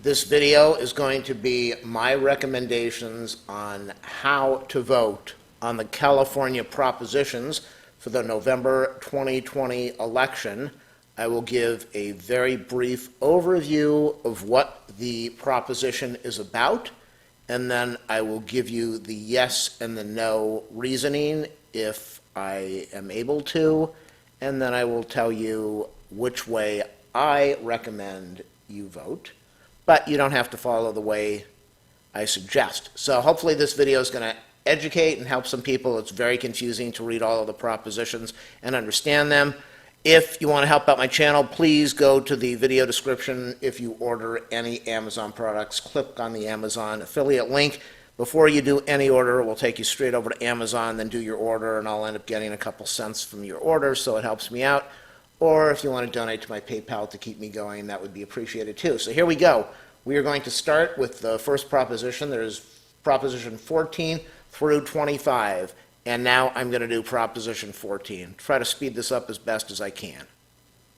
This video is going to be my recommendations on how to vote on the California propositions for the November 2020 election. I will give a very brief overview of what the proposition is about, and then I will give you the yes and the no reasoning if I am able to, and then I will tell you which way I recommend you vote. But you don't have to follow the way I suggest. So hopefully this video is going to educate and help some people. It's very confusing to read all of the propositions and understand them. If you want to help out my channel, please go to the video description. If you order any Amazon products, click on the Amazon affiliate link. Before you do any order, it will take you straight over to Amazon, then do your order, and I'll end up getting a couple cents from your order, so it helps me out. Or if you want to donate to my PayPal to keep me going, that would be appreciated too. So here we go. We are going to start with the first proposition. There's Proposition 14 through 25. And now I'm going to do Proposition 14. Try to speed this up as best as I can.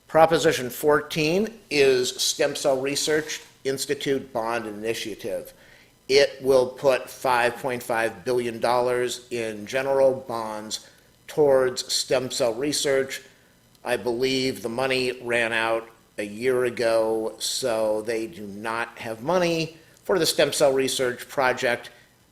Proposition 14 is Stem Cell Research Institute Bond Initiative. It will put $5.5 billion in general bonds towards stem cell research. I believe the money ran out a year ago, so they do not have money for the stem cell research project.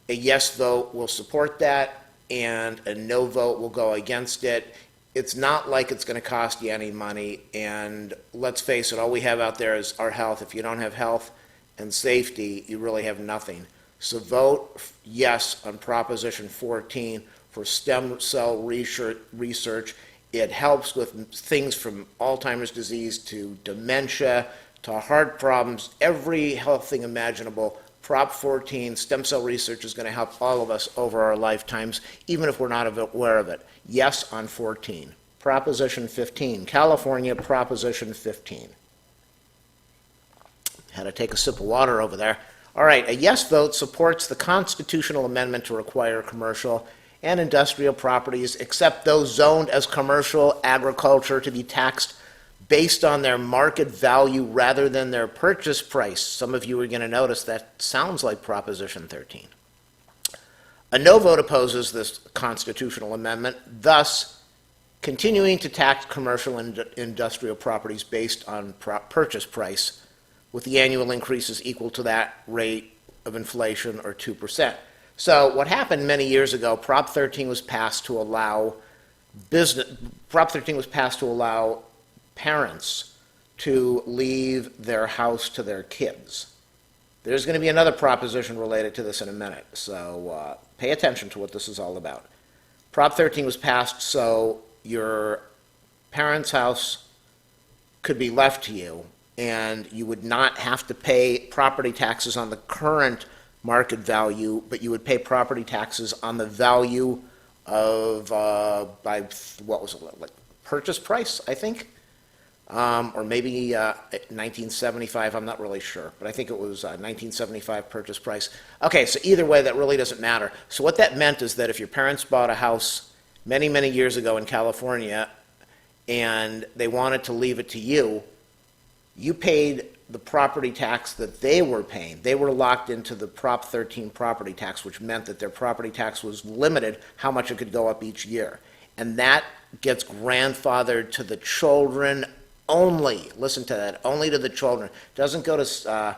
A yes vote will support that, and a no vote will go against it. It's not like it's going to cost you any money, and let's face it, all we have out there is our health. If you don't have health and safety, you really have nothing. So vote yes on Proposition 14 for stem cell research. It helps with things from Alzheimer's disease to dementia to heart problems, every health thing imaginable. Prop 14, stem cell research, is going to help all of us over our lifetimes, even if we're not aware of it. Yes on 14. Proposition 15, California Proposition 15. Had to take a sip of water over there. All right, a yes vote supports the constitutional amendment to require commercial and industrial properties, except those zoned as commercial agriculture, to be taxed based on their market value rather than their purchase price. Some of you are going to notice that sounds like Proposition 13. A no vote opposes this constitutional amendment, thus continuing to tax commercial and industrial properties based on purchase price, with the annual increases equal to that rate of inflation, or 2%. So what happened many years ago, Prop 13 was passed to allow parents to leave their house to their kids. There's going to be another proposition related to this in a minute, so pay attention to what this is all about. Prop 13 was passed so your parents' house could be left to you, and you would not have to pay property taxes on the current market value, but you would pay property taxes on the value of, by, what was it, like purchase price, I think? Or maybe 1975, I'm not really sure, but I think it was 1975 purchase price. Okay, so either way, that really doesn't matter. So what that meant is that if your parents bought a house many, many years ago in California and they wanted to leave it to you, you paid the property tax that they were paying. They were locked into the Prop 13 property tax, which meant that their property tax was limited how much it could go up each year. And that gets grandfathered to the children only. Listen to that, only to the children. Doesn't go to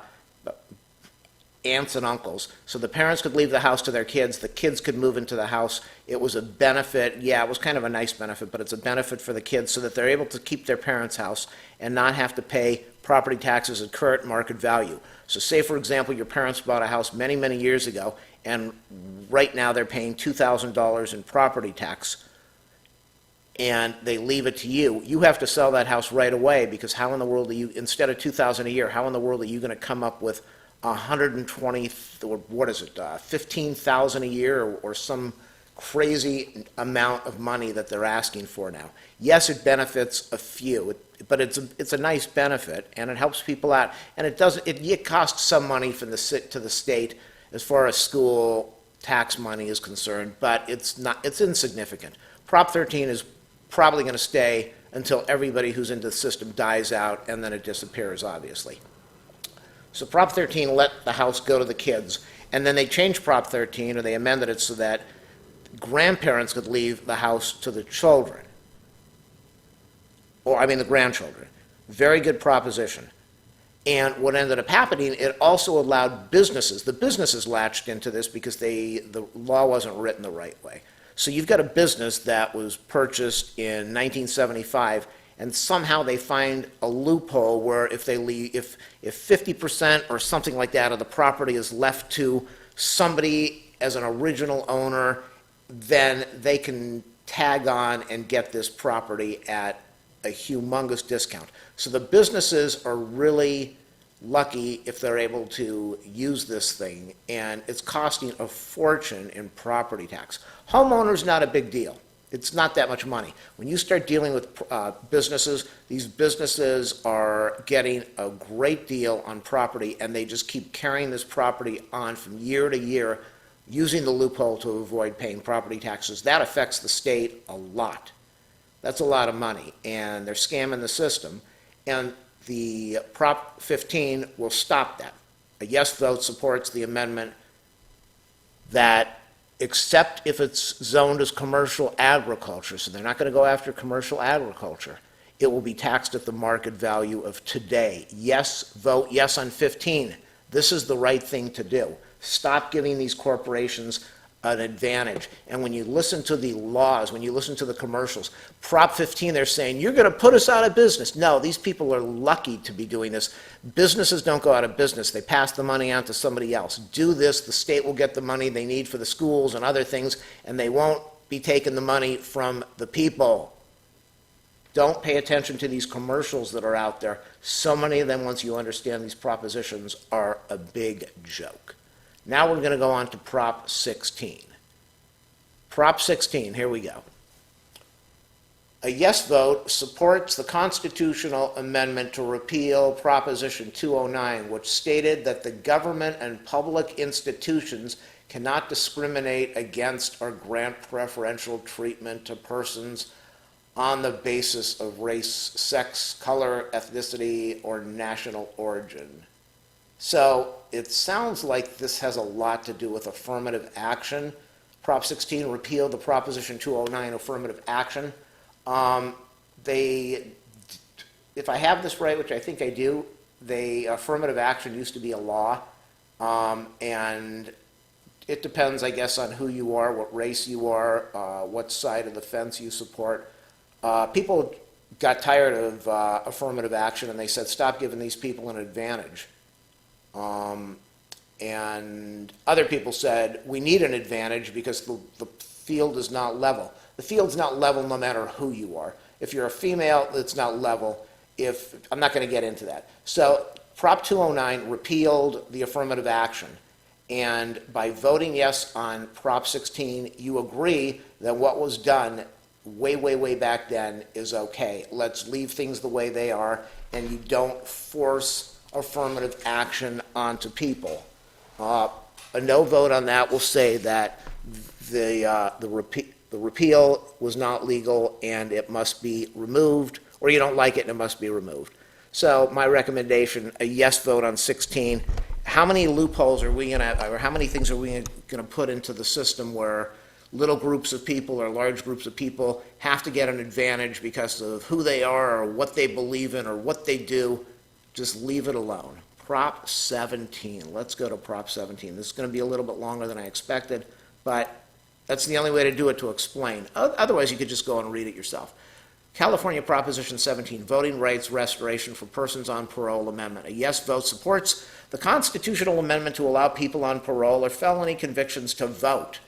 aunts and uncles. So the parents could leave the house to their kids. The kids could move into the house. It was a benefit. Yeah, it was kind of a nice benefit, but it's a benefit for the kids so that they're able to keep their parents' house and not have to pay property taxes at current market value. So say, for example, your parents bought a house many, many years ago, and right now they're paying $2,000 in property tax, and they leave it to you. You have to sell that house right away, because how in the world are you, instead of $2,000 a year, how in the world are you going to come up with 120, or what is it, 15,000 a year, or some crazy amount of money that they're asking for now? Yes, it benefits a few, but it's a nice benefit, and it helps people out, and it costs some money to the state as far as school tax money is concerned, but it's insignificant. Prop 13 is probably going to stay until everybody who's into the system dies out, and then it disappears, obviously. So Prop 13 let the house go to the kids, and then they changed Prop 13, or they amended it so that grandparents could leave the house to the children, or I mean the grandchildren. Very good proposition. And what ended up happening, it also allowed businesses, the businesses latched into this because the law wasn't written the right way. So you've got a business that was purchased in 1975, and somehow they find a loophole where if they leave, if 50% or something like that of the property is left to somebody as an original owner, then they can tag on and get this property at a humongous discount. So the businesses are really lucky if they're able to use this thing, and it's costing a fortune in property tax. Homeowners, not a big deal. It's not that much money. When you start dealing with businesses, these businesses are getting a great deal on property, and they just keep carrying this property on from year to year, using the loophole to avoid paying property taxes. That affects the state a lot. That's a lot of money, and they're scamming the system. And the Prop 15 will stop that. A yes vote supports the amendment that, except if it's zoned as commercial agriculture, so they're not going to go after commercial agriculture, it will be taxed at the market value of today. Yes, vote yes on 15. This is the right thing to do. Stop giving these corporations an advantage. And when you listen to the laws, when you listen to the commercials, Prop 15, they're saying, you're going to put us out of business. No, these people are lucky to be doing this. Businesses don't go out of business. They pass the money on to somebody else. Do this, the state will get the money they need for the schools and other things, and they won't be taking the money from the people. Don't pay attention to these commercials that are out there. So many of them, once you understand these propositions, are a big joke. Now we're going to go on to Prop 16. Prop 16, here we go. A yes vote supports the constitutional amendment to repeal Proposition 209, which stated that the government and public institutions cannot discriminate against or grant preferential treatment to persons on the basis of race, sex, color, ethnicity, or national origin. So it sounds like this has a lot to do with affirmative action. Prop 16 repealed the Proposition 209 affirmative action. If I have this right, which I think I do, affirmative action used to be a law, and it depends, I guess, on who you are, what race you are, what side of the fence you support. People got tired of affirmative action, and they said, stop giving these people an advantage. And other people said, we need an advantage because the field is not level. The field's not level no matter who you are. If you're a female, it's not level. I'm not going to get into that. So Prop 209 repealed the affirmative action. And by voting yes on Prop 16, you agree that what was done way, way, way back then is okay. Let's leave things the way they are, and you don't force affirmative action onto people. A no vote on that will say that the repeal was not legal and it must be removed, or you don't like it and it must be removed. So my recommendation, a yes vote on 16. How many loopholes are we going to, or how many things are we going to put into the system where little groups of people or large groups of people have to get an advantage because of who they are or what they believe in or what they do? Just leave it alone. Prop 17. Let's go to Prop 17. This is going to be a little bit longer than I expected, but that's the only way to do it, to explain. Otherwise, you could just go and read it yourself. California Proposition 17, Voting Rights Restoration for Persons on Parole Amendment. A yes vote supports the constitutional amendment to allow people on parole or felony convictions to vote.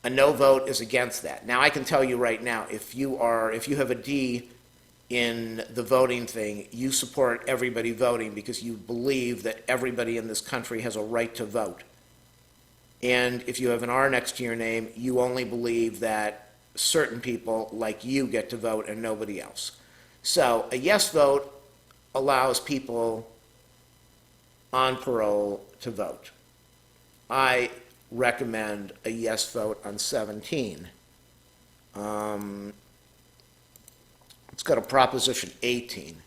A no vote is against that. Now, I can tell you right now, if you have a D in the voting thing, you support everybody voting because you believe that everybody in this country has a right to vote. And if you have an R next to your name, you only believe that certain people like you get to vote and nobody else. So a yes vote allows people on parole to vote. I recommend a yes vote on 17. Let's go to Proposition 18.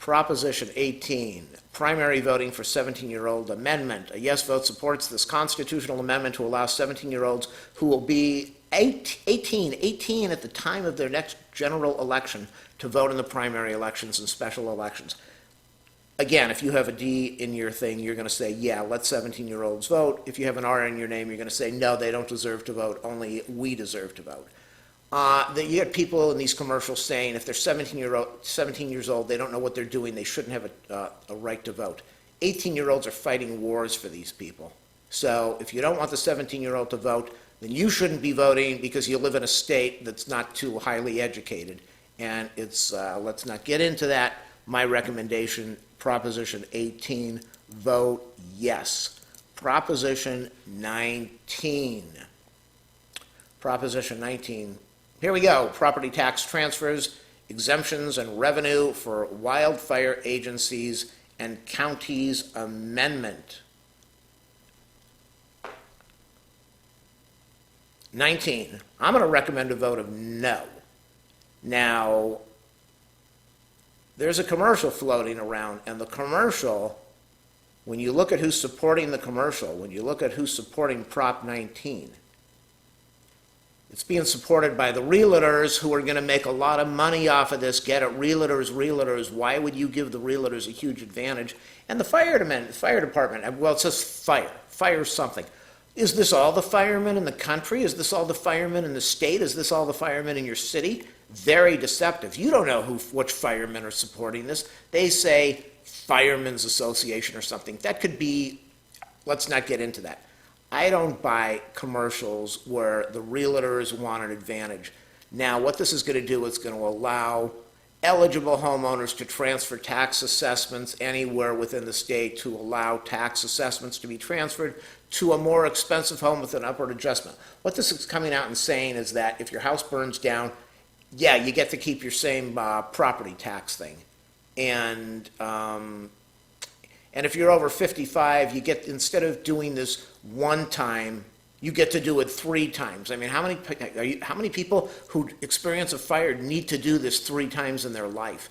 Proposition 18, primary voting for 17-year-old amendment. A yes vote supports this constitutional amendment to allow 17-year-olds who will be 18 at the time of their next general election to vote in the primary elections and special elections. Again, if you have a D in your thing, you're going to say, yeah, let 17-year-olds vote. If you have an R in your name, you're going to say, no, they don't deserve to vote, only we deserve to vote. You get people in these commercials saying if they're 17 years old, they don't know what they're doing, they shouldn't have a right to vote. 18-year-olds are fighting wars for these people. So if you don't want the 17-year-old to vote, then you shouldn't be voting because you live in a state that's not too highly educated. And it's, let's not get into that. My recommendation, Proposition 18, vote yes. Proposition 19. Proposition 19. Here we go. Property tax transfers, exemptions, and revenue for wildfire agencies and counties amendment. 19. I'm going to recommend a vote of no. Now, there's a commercial floating around, and the commercial, when you look at who's supporting the commercial, when you look at who's supporting Prop 19, it's being supported by the realtors who are going to make a lot of money off of this. Get it, realtors. Why would you give the realtors a huge advantage? And the fire department, well, it says fire something. Is this all the firemen in the country? Is this all the firemen in the state? Is this all the firemen in your city? Very deceptive. You don't know which firemen are supporting this. They say Firemen's Association or something. That could be, let's not get into that. I don't buy commercials where the realtors want an advantage. Now, what this is going to do is going to allow eligible homeowners to transfer tax assessments anywhere within the state, to allow tax assessments to be transferred to a more expensive home with an upward adjustment. What this is coming out and saying is that if your house burns down, yeah, you get to keep your same property tax thing. And if you're over 55, you get, instead of doing this one time, you get to do it 3 times. I mean, how many people who experience a fire need to do this 3 times in their life?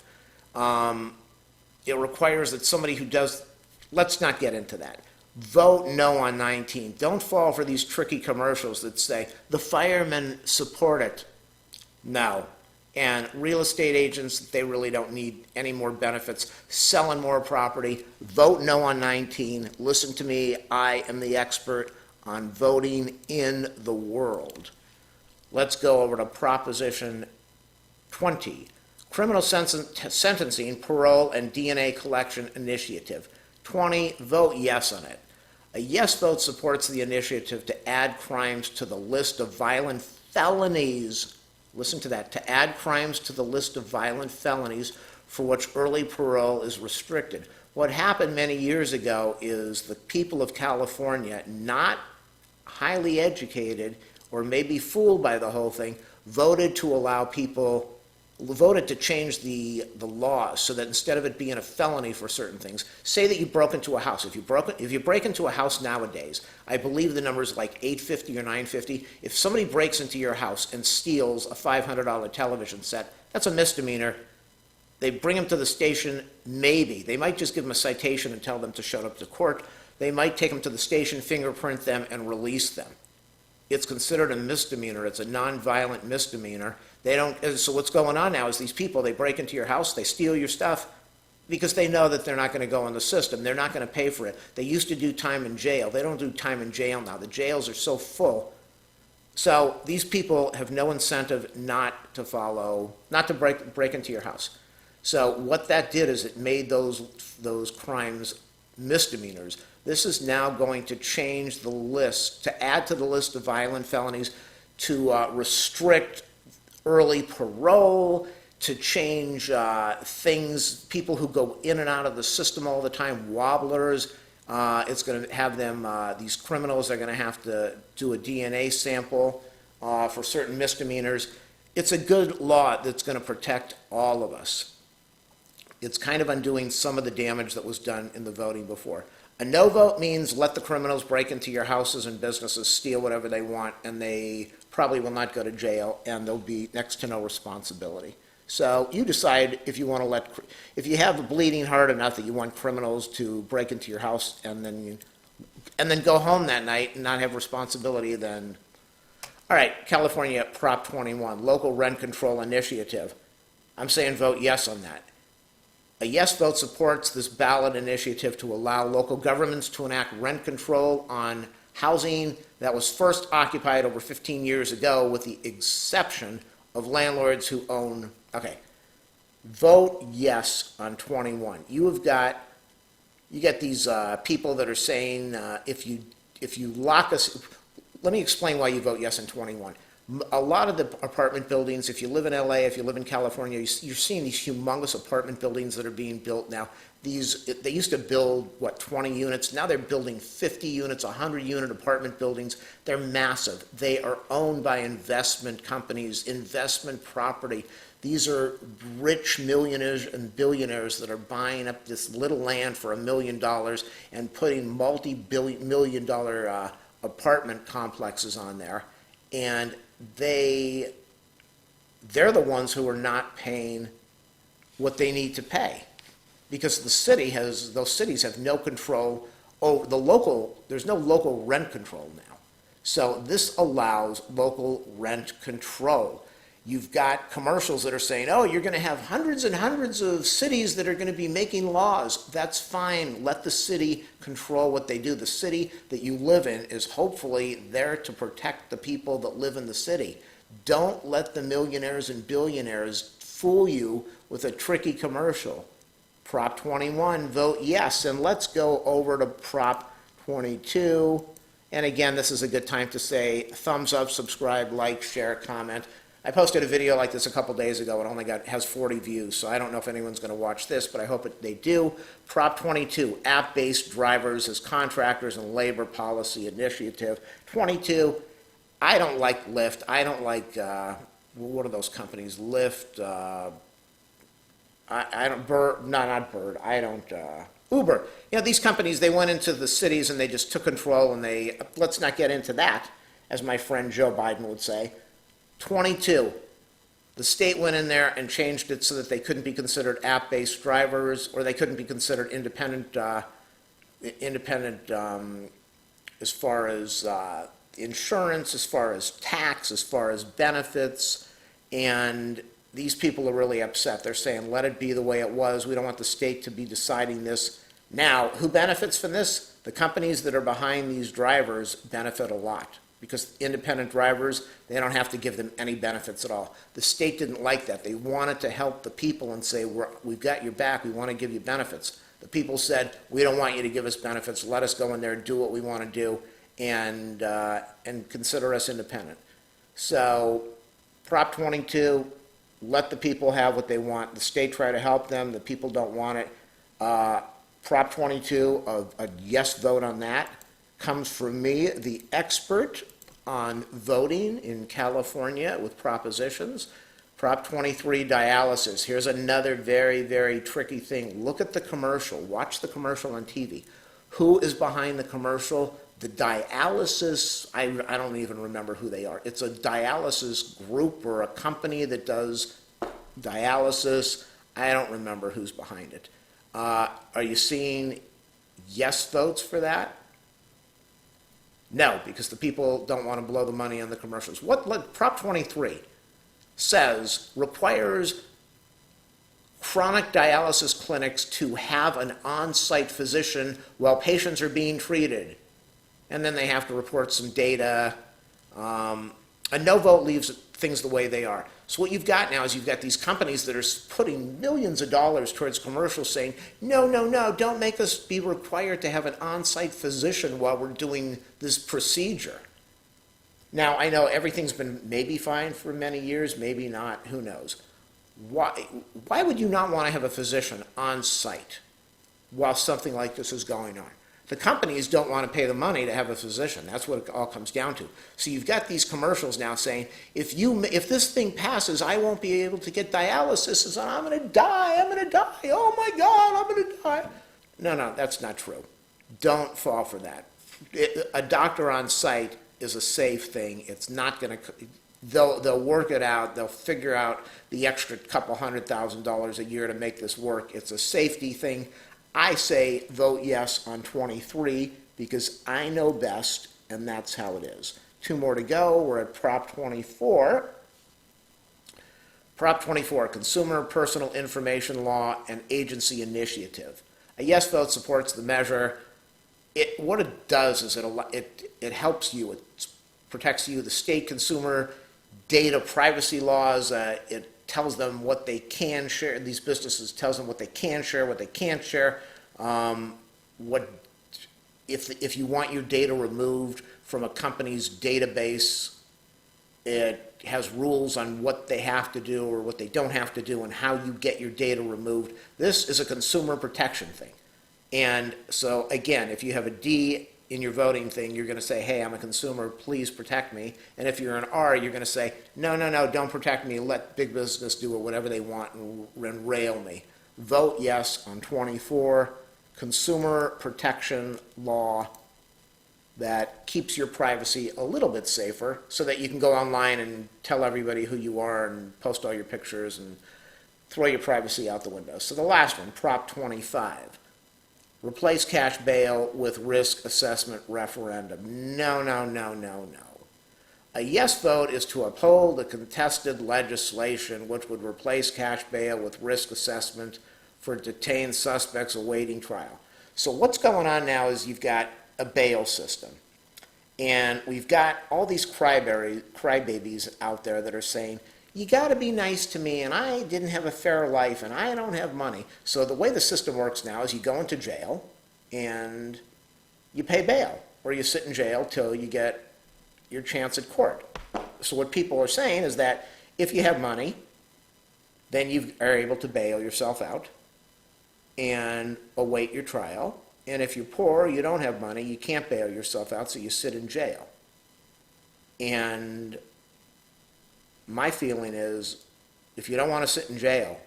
It requires that somebody who does, let's not get into that. Vote no on 19. Don't fall for these tricky commercials that say, the firemen support it. No. And real estate agents, they really don't need any more benefits, selling more property. Vote no on 19. Listen to me, I am the expert on voting in the world. Let's go over to Proposition 20. Criminal sentencing, parole, and DNA collection initiative. 20, vote yes on it. A yes vote supports the initiative to add crimes to the list of violent felonies. Listen to that, to add crimes to the list of violent felonies for which early parole is restricted. What happened many years ago is the people of California, not highly educated or maybe fooled by the whole thing, voted to change the laws so that instead of it being a felony for certain things, say that you broke into a house. If you break into a house nowadays, I believe the number is like $850 or $950. If somebody breaks into your house and steals a $500 television set, that's a misdemeanor. They bring them to the station, maybe. They might just give them a citation and tell them to show up to court. They might take them to the station, fingerprint them, and release them. It's considered a misdemeanor. It's a non-violent misdemeanor. So what's going on now is these people, they break into your house, they steal your stuff because they know that they're not going to go in the system. They're not going to pay for it. They used to do time in jail. They don't do time in jail now. The jails are so full. So these people have no incentive not to break into your house. So what that did is it made those crimes misdemeanors. This is now going to change the list, to add to the list of violent felonies, to restrict early parole, to change things, people who go in and out of the system all the time, wobblers. It's going to have them, these criminals are going to have to do a DNA sample for certain misdemeanors. It's a good law that's going to protect all of us. It's kind of undoing some of the damage that was done in the voting before. A no vote means let the criminals break into your houses and businesses, steal whatever they want, and they probably will not go to jail, and there'll be next to no responsibility. So you decide if you want to if you have a bleeding heart enough that you want criminals to break into your house and then go home that night and not have responsibility, then, all right, California Prop 21, Local Rent Control Initiative. I'm saying vote yes on that. A yes vote supports this ballot initiative to allow local governments to enact rent control on housing that was first occupied over 15 years ago, with the exception of landlords who own, okay. Vote yes on 21. You get these people that are saying if you lock us, let me explain why you vote yes on 21. A lot of the apartment buildings, if you live in LA, if you live in California, you're seeing these humongous apartment buildings that are being built now. They used to build, 20 units. Now they're building 50 units, 100-unit apartment buildings. They're massive. They are owned by investment companies, investment property. These are rich millionaires and billionaires that are buying up this little land for $1 million and putting multi-million-dollar apartment complexes on there. And they're the ones who are not paying what they need to pay, because those cities have no control over there's no local rent control now. So this allows local rent control. You've got commercials that are saying, oh, you're going to have hundreds and hundreds of cities that are going to be making laws. That's fine. Let the city control what they do. The city that you live in is hopefully there to protect the people that live in the city. Don't let the millionaires and billionaires fool you with a tricky commercial. Prop 21, vote yes. And let's go over to Prop 22. And again, this is a good time to say thumbs up, subscribe, like, share, comment. I posted a video like this a couple days ago. It has 40 views, so I don't know if anyone's going to watch this, but I hope they do. Prop 22, app-based drivers as contractors and labor policy initiative. 22, I don't like Lyft. I don't like, what are those companies? Lyft, Uber. You know, these companies, they went into the cities and they just took control, and let's not get into that, as my friend Joe Biden would say. 22, the state went in there and changed it so that they couldn't be considered app-based drivers, or they couldn't be considered independent as far as insurance, as far as tax, as far as benefits. And these people are really upset. They're saying, let it be the way it was. We don't want the state to be deciding this. Now, who benefits from this? The companies that are behind these drivers benefit a lot, because independent drivers, they don't have to give them any benefits at all. The state didn't like that. They wanted to help the people and say, we've got your back, we want to give you benefits. The people said, we don't want you to give us benefits, let us go in there and do what we want to do, and consider us independent. So, Prop 22, let the people have what they want. The state try to help them, the people don't want it. Prop 22, a yes vote on that, comes from me, the expert on voting in California with propositions. Prop 23, dialysis. Here's another very, very tricky thing. Look at the commercial. Watch the commercial on TV. Who is behind the commercial? The dialysis, I don't even remember who they are. It's a dialysis group or a company that does dialysis. I don't remember who's behind it. Are you seeing yes votes for that? No, because the people don't want to blow the money on the commercials. Prop 23 requires chronic dialysis clinics to have an on-site physician while patients are being treated. And then they have to report some data. A no vote leaves things the way they are. So what you've got now is you've got these companies that are putting millions of dollars towards commercials saying, no, no, no, don't make us be required to have an on-site physician while we're doing this procedure. Now, I know everything's been maybe fine for many years, maybe not, who knows. Why would you not want to have a physician on site while something like this is going on? The companies don't want to pay the money to have a physician. That's what it all comes down to. So you've got these commercials now saying, if this thing passes, I won't be able to get dialysis, and I'm going to die, oh my God, I'm going to die. No, that's not true. Don't fall for that. A doctor on site is a safe thing. It's not going to, they'll work it out. They'll figure out the extra couple $100,000 a year to make this work. It's a safety thing. I say vote yes on 23 because I know best, and that's how it is. 2 more to go. We're at Prop 24. Prop 24, Consumer Personal Information Law and Agency Initiative. A yes vote supports the measure. What it does is it helps you. It protects you. The state consumer data privacy laws, it tells them what they can share. These businesses tells them what they can share, what they can't share. If you want your data removed from a company's database, it has rules on what they have to do or what they don't have to do and how you get your data removed. This is a consumer protection thing. And so, again, if you have a D in your voting thing, you're going to say, hey, I'm a consumer, please protect me. And if you're an R, you're going to say, no, don't protect me, let big business do whatever they want and rail me. Vote yes on 24, consumer protection law that keeps your privacy a little bit safer so that you can go online and tell everybody who you are and post all your pictures and throw your privacy out the window. So the last one, Prop 25. Replace cash bail with risk assessment referendum. No. A yes vote is to uphold the contested legislation which would replace cash bail with risk assessment for detained suspects awaiting trial. So what's going on now is you've got a bail system. And we've got all these crybabies out there that are saying, you got to be nice to me, and I didn't have a fair life, and I don't have money. So the way the system works now is you go into jail, and you pay bail, or you sit in jail till you get your chance at court. So what people are saying is that if you have money, then you are able to bail yourself out and await your trial. And if you're poor, you don't have money, you can't bail yourself out, so you sit in jail. And my feeling is, if you don't want to sit in jail,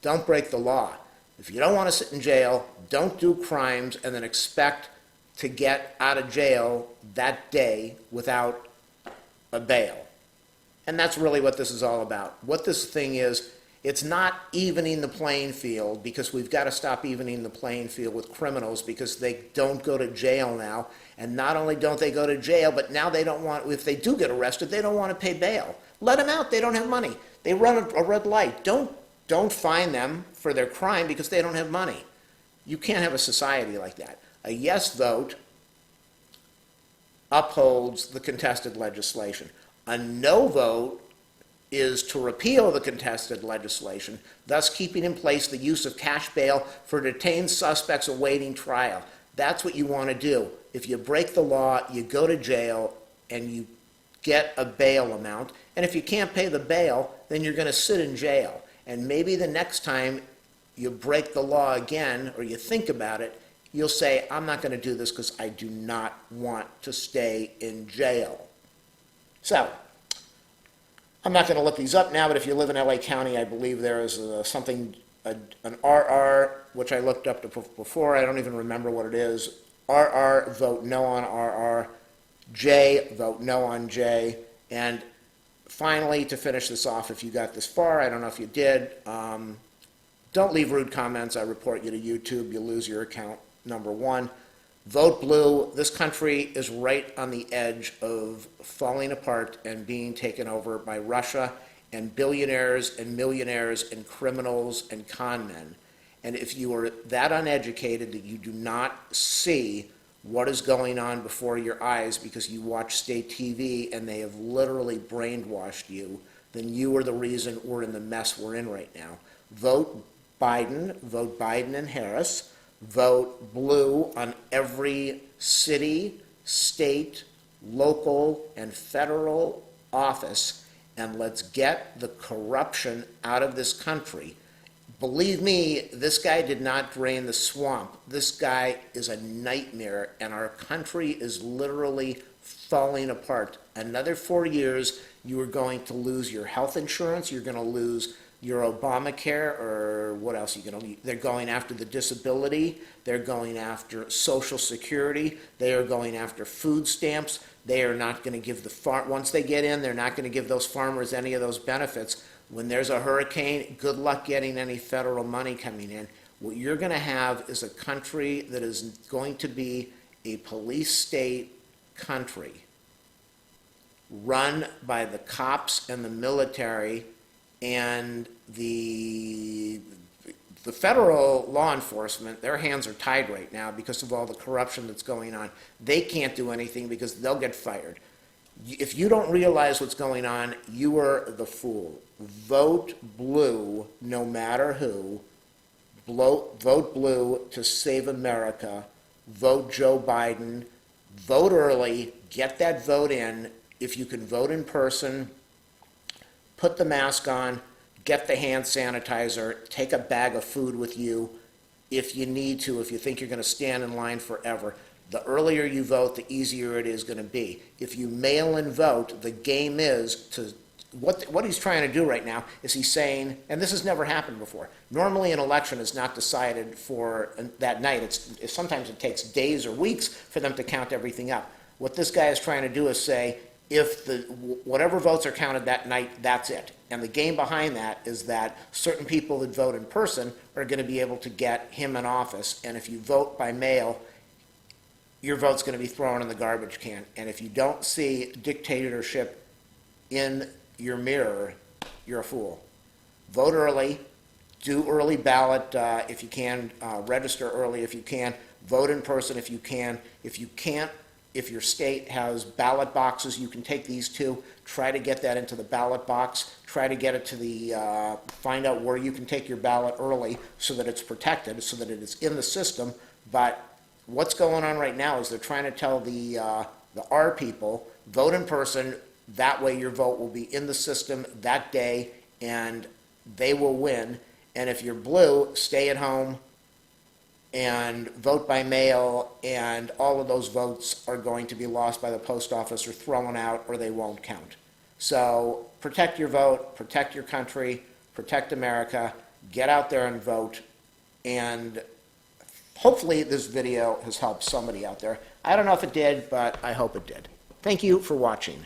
don't break the law. If you don't want to sit in jail, don't do crimes and then expect to get out of jail that day without a bail. And that's really what this is all about. What this thing is, it's not evening the playing field, because we've got to stop evening the playing field with criminals because they don't go to jail now. And not only don't they go to jail, but now they don't want, if they do get arrested, they don't want to pay bail. Let them out. They don't have money. They run a red light. Don't fine them for their crime because they don't have money. You can't have a society like that. A yes vote upholds the contested legislation. A no vote is to repeal the contested legislation, thus keeping in place the use of cash bail for detained suspects awaiting trial. That's what you want to do. If you break the law, you go to jail and you get a bail amount. And if you can't pay the bail, then you're going to sit in jail. And maybe the next time you break the law again, or you think about it, you'll say, I'm not going to do this because I do not want to stay in jail. So, I'm not going to look these up now, but if you live in LA County, I believe there is an RR, which I looked up before. I don't even remember what it is. RR, vote no on RR. J, vote no on J. And finally, to finish this off, if you got this far, I don't know if you did, don't leave rude comments. I report you to YouTube. You lose your account, number one. Vote blue. This country is right on the edge of falling apart and being taken over by Russia and billionaires and millionaires and criminals and con men. And if you are that uneducated that you do not see what is going on before your eyes because you watch state TV and they have literally brainwashed you, then you are the reason we're in the mess we're in right now. Vote Biden and Harris. Vote blue on every city, state, local, and federal office, and let's get the corruption out of this country. Believe me, this guy did not drain the swamp. This guy is a nightmare, and our country is literally falling apart. Another 4 years, you are going to lose your health insurance, you're going to lose your Obamacare, or what else are you going to, they're going after the disability, they're going after Social Security, they are going after food stamps, they are not going to give once they get in, they're not going to give those farmers any of those benefits. When there's a hurricane, good luck getting any federal money coming in. What you're going to have is a country that is going to be a police state country run by the cops and the military, and the federal law enforcement, their hands are tied right now because of all the corruption that's going on. They can't do anything because they'll get fired. If you don't realize what's going on, you are the fool. Vote blue no matter who. Vote blue to save America. Vote Joe Biden. Vote early. Get that vote in. If you can vote in person, put the mask on, get the hand sanitizer, take a bag of food with you if you need to, if you think you're going to stand in line forever. The earlier you vote, the easier it is going to be. If you mail in vote, the game is to, what he's trying to do right now is he's saying, and this has never happened before, normally an election is not decided for that night. Sometimes it takes days or weeks for them to count everything up. What this guy is trying to do is say, if whatever votes are counted that night, that's it. And the game behind that is that certain people that vote in person are going to be able to get him in office. And if you vote by mail, your vote's going to be thrown in the garbage can. And if you don't see dictatorship in your mirror, you're a fool. Vote early. Do early ballot if you can. Register early if you can. Vote in person if you can. If you can't, if your state has ballot boxes, you can take these two, try to get that into the ballot box, try to get it to the, find out where you can take your ballot early so that it's protected, so that it is in the system. But what's going on right now is they're trying to tell the our people, vote in person, that way your vote will be in the system that day and they will win. And if you're blue, stay at home and vote by mail, and all of those votes are going to be lost by the post office or thrown out, or they won't count. So protect your vote, protect your country, protect America, get out there and vote, and hopefully this video has helped somebody out there. I don't know if it did, but I hope it did. Thank you for watching.